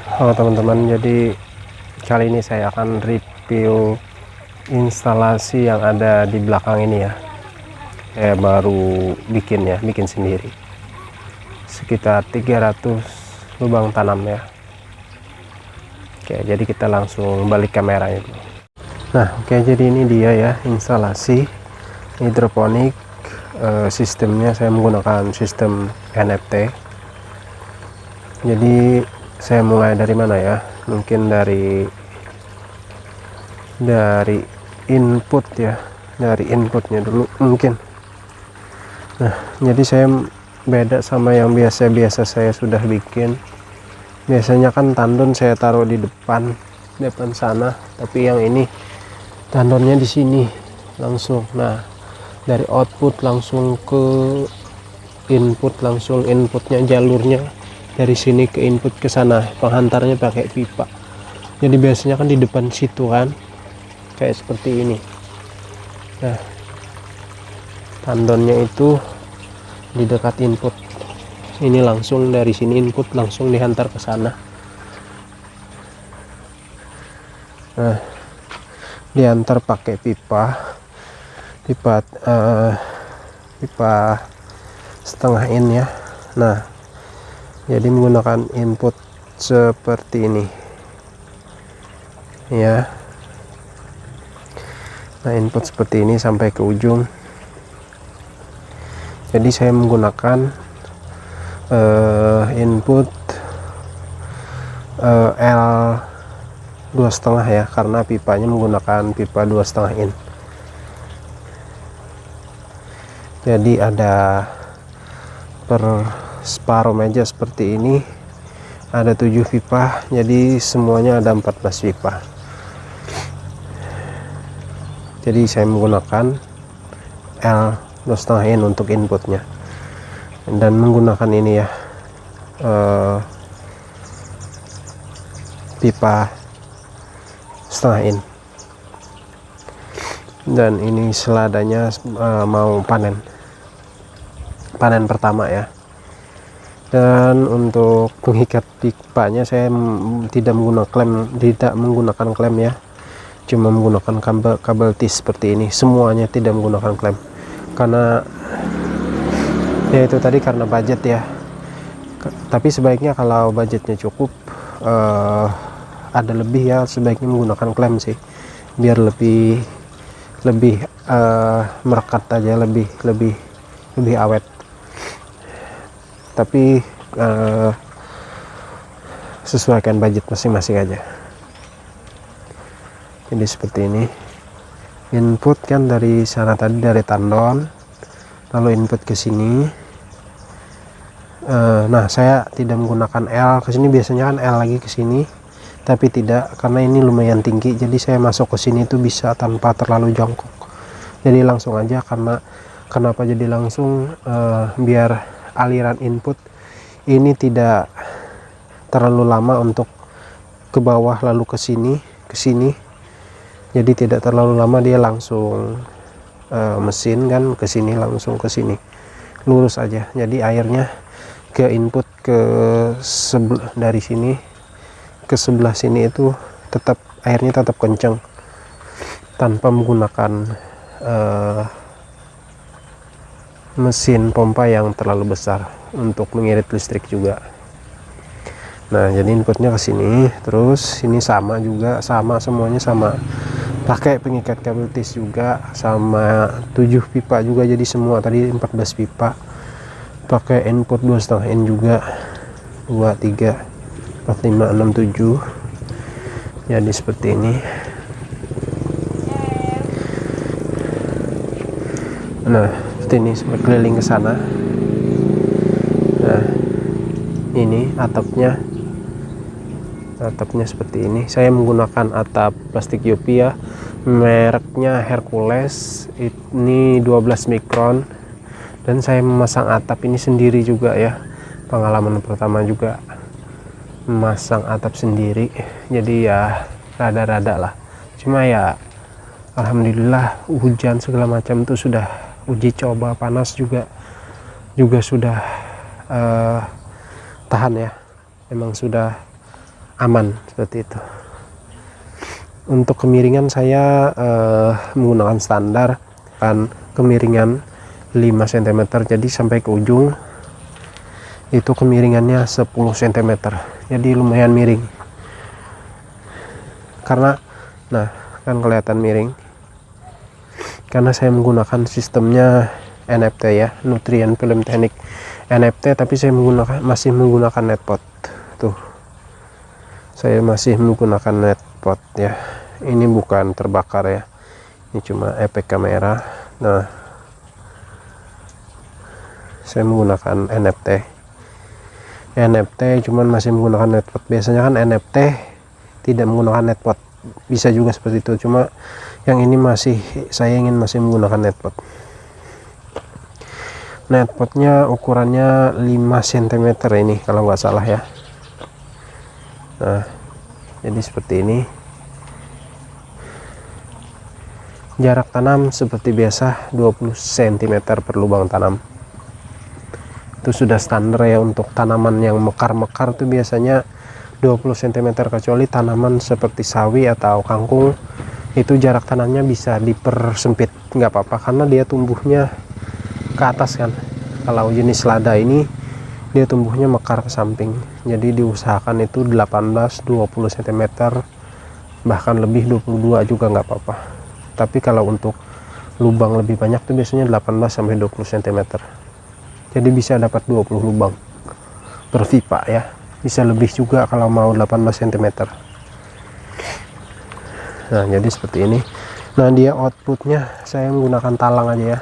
Halo teman-teman, jadi kali ini saya akan review instalasi yang ada di belakang ini ya. Saya baru bikin sendiri sekitar 300 lubang tanam ya. Oke, jadi kita langsung balik kameranya dulu. Nah, oke, jadi ini dia ya instalasi hidroponik. Sistemnya saya menggunakan sistem NFT. Jadi saya mulai dari mana ya, mungkin dari input ya, dari inputnya dulu mungkin. Nah, jadi saya beda sama yang biasa saya sudah bikin. Biasanya kan tandon saya taruh di depan sana, tapi yang ini tandonnya di sini langsung. Nah, dari output langsung ke input, langsung inputnya jalurnya dari sini ke input ke sana, penghantarnya pakai pipa. Jadi biasanya kan di depan situ kan, kayak seperti ini. Nah, tandonnya itu di dekat input. Ini langsung dari sini input langsung dihantar ke sana. Nah, diantar pakai pipa setengah in ya. Nah, jadi menggunakan input seperti ini ya. Nah, input seperti ini sampai ke ujung. Jadi saya menggunakan input L 2,5 ya, karena pipanya menggunakan pipa 2,5 in. Jadi ada per separuh meja seperti ini, ada 7 pipa, jadi semuanya ada 14 pipa. Jadi saya menggunakan L 2,5 in untuk inputnya, dan menggunakan ini ya, pipa setengah in. Dan ini seladanya mau panen pertama ya. Dan untuk pengikat pipanya saya tidak menggunakan klem ya, cuma menggunakan kabel tis seperti ini. Semuanya tidak menggunakan klem karena ya itu tadi, karena budget ya. Tapi sebaiknya kalau budgetnya cukup, ada lebih ya, sebaiknya menggunakan klem sih, biar lebih merekat aja, lebih awet. Tapi sesuaikan budget masing-masing aja. Jadi seperti ini, input kan dari sana tadi, dari tandon, lalu input ke sini. Nah, saya tidak menggunakan L ke sini, biasanya kan L lagi ke sini, tapi tidak, karena ini lumayan tinggi, jadi saya masuk ke sini itu bisa tanpa terlalu jongkok. Jadi langsung aja, karena kenapa jadi langsung, biar aliran input ini tidak terlalu lama untuk ke bawah lalu ke sini. Jadi tidak terlalu lama, dia langsung mesin kan ke sini, langsung ke sini lurus aja. Jadi airnya ke input dari sini ke sebelah sini itu airnya tetap kencang tanpa menggunakan mesin pompa yang terlalu besar untuk mengirit listrik juga. Nah, jadi inputnya ke sini, terus ini sama juga, semuanya sama, pakai pengikat kabel tis juga, sama 7 pipa juga, jadi semua tadi 14 pipa, pakai input 2,5 in juga, 2, 3, 4, 5, 6, 7. Jadi seperti ini. Nah, seperti ini, keliling ke sana. Nah, ini atapnya seperti ini. Saya menggunakan atap plastik UV ya, mereknya Hercules, ini 12 mikron. Dan saya memasang atap ini sendiri juga ya, pengalaman pertama juga memasang atap sendiri. Jadi ya rada-rada lah, cuma ya alhamdulillah, hujan segala macam itu sudah uji coba, panas juga sudah tahan ya, memang sudah aman seperti itu. Untuk kemiringan saya menggunakan standar kan, kemiringan 5 cm, jadi sampai ke ujung itu kemiringannya 10 cm, jadi lumayan miring. Karena nah kan kelihatan miring karena saya menggunakan sistemnya NFT ya, Nutrien Film Teknik NFT, tapi saya masih menggunakan netpot. Tuh, saya masih menggunakan netpot ya, ini bukan terbakar ya, ini cuma efek kamera. Nah, saya menggunakan NFT cuman masih menggunakan netpot. Biasanya kan NFT tidak menggunakan netpot, bisa juga seperti itu, cuma yang ini saya ingin masih menggunakan netpot. Netpotnya ukurannya 5 cm ini kalau nggak salah ya. Nah, jadi seperti ini. Jarak tanam seperti biasa 20 cm per lubang tanam. Itu sudah standar ya. Untuk tanaman yang mekar-mekar tuh biasanya 20 cm, kecuali tanaman seperti sawi atau kangkung itu jarak tanamnya bisa dipersempit, nggak apa-apa, karena dia tumbuhnya ke atas kan. Kalau jenis lada ini dia tumbuhnya mekar ke samping, jadi diusahakan itu 18-20 cm, bahkan lebih 22 juga nggak apa-apa. Tapi kalau untuk lubang lebih banyak tuh biasanya 18-20 cm, jadi bisa dapat 20 lubang per pipa ya, bisa lebih juga kalau mau 18 cm. Nah, jadi seperti ini. Nah, dia outputnya saya menggunakan talang aja ya,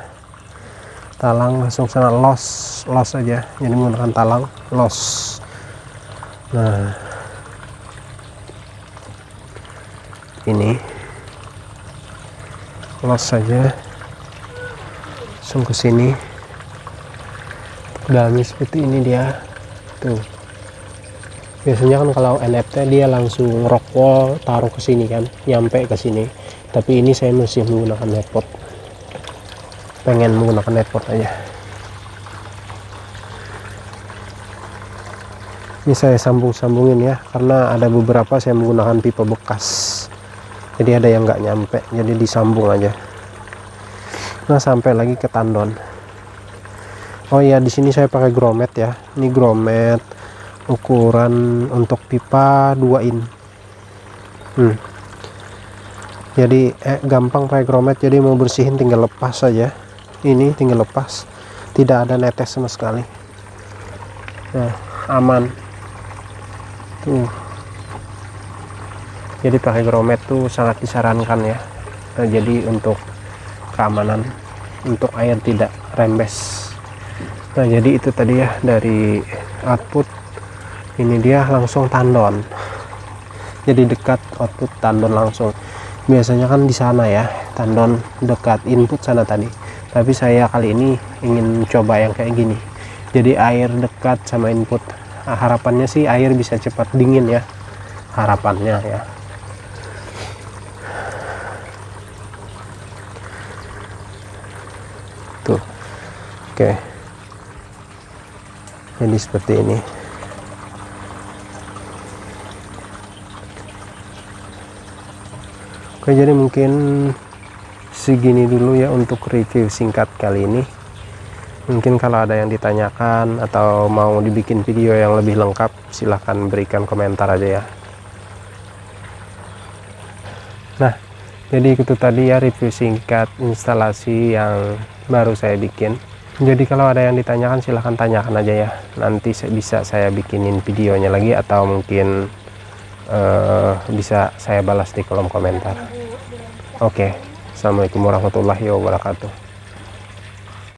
talang langsung sana, los aja, jadi menggunakan talang los. Nah, ini los saja, langsung ke sini, dalamnya seperti ini dia tuh. Biasanya kan kalau NFT dia langsung rock wall, taruh ke sini kan, nyampe ke sini. Tapi ini saya masih menggunakan netpot, pengen menggunakan netpot aja. Ini saya sambungin ya, karena ada beberapa saya menggunakan pipa bekas, jadi ada yang nggak nyampe, jadi disambung aja. Nah, sampai lagi ke tandon. Oh iya, di sini saya pakai grommet ya. Ini grommet ukuran untuk pipa 2 in. Jadi gampang pakai grommet, jadi mau bersihin tinggal lepas saja. Ini tinggal lepas, tidak ada netes sama sekali. Nah, aman tuh. Jadi pakai grommet tuh sangat disarankan ya. Nah, jadi untuk keamanan, untuk air tidak rembes. Nah, jadi itu tadi ya dari output. Ini dia langsung tandon, jadi dekat output tandon langsung. Biasanya kan di sana ya, tandon dekat input sana tadi, tapi saya kali ini ingin coba yang kayak gini, jadi air dekat sama input. Nah, harapannya sih air bisa cepat dingin ya, harapannya ya. Tuh, oke, jadi seperti ini. Oke, jadi mungkin segini dulu ya untuk review singkat kali ini. Mungkin kalau ada yang ditanyakan atau mau dibikin video yang lebih lengkap, silahkan berikan komentar aja ya. Nah, jadi itu tadi ya review singkat instalasi yang baru saya bikin. Jadi kalau ada yang ditanyakan silahkan tanyakan aja ya, nanti bisa saya bikinin videonya lagi, atau mungkin bisa saya balas di kolom komentar. Oke, assalamualaikum warahmatullahi wabarakatuh.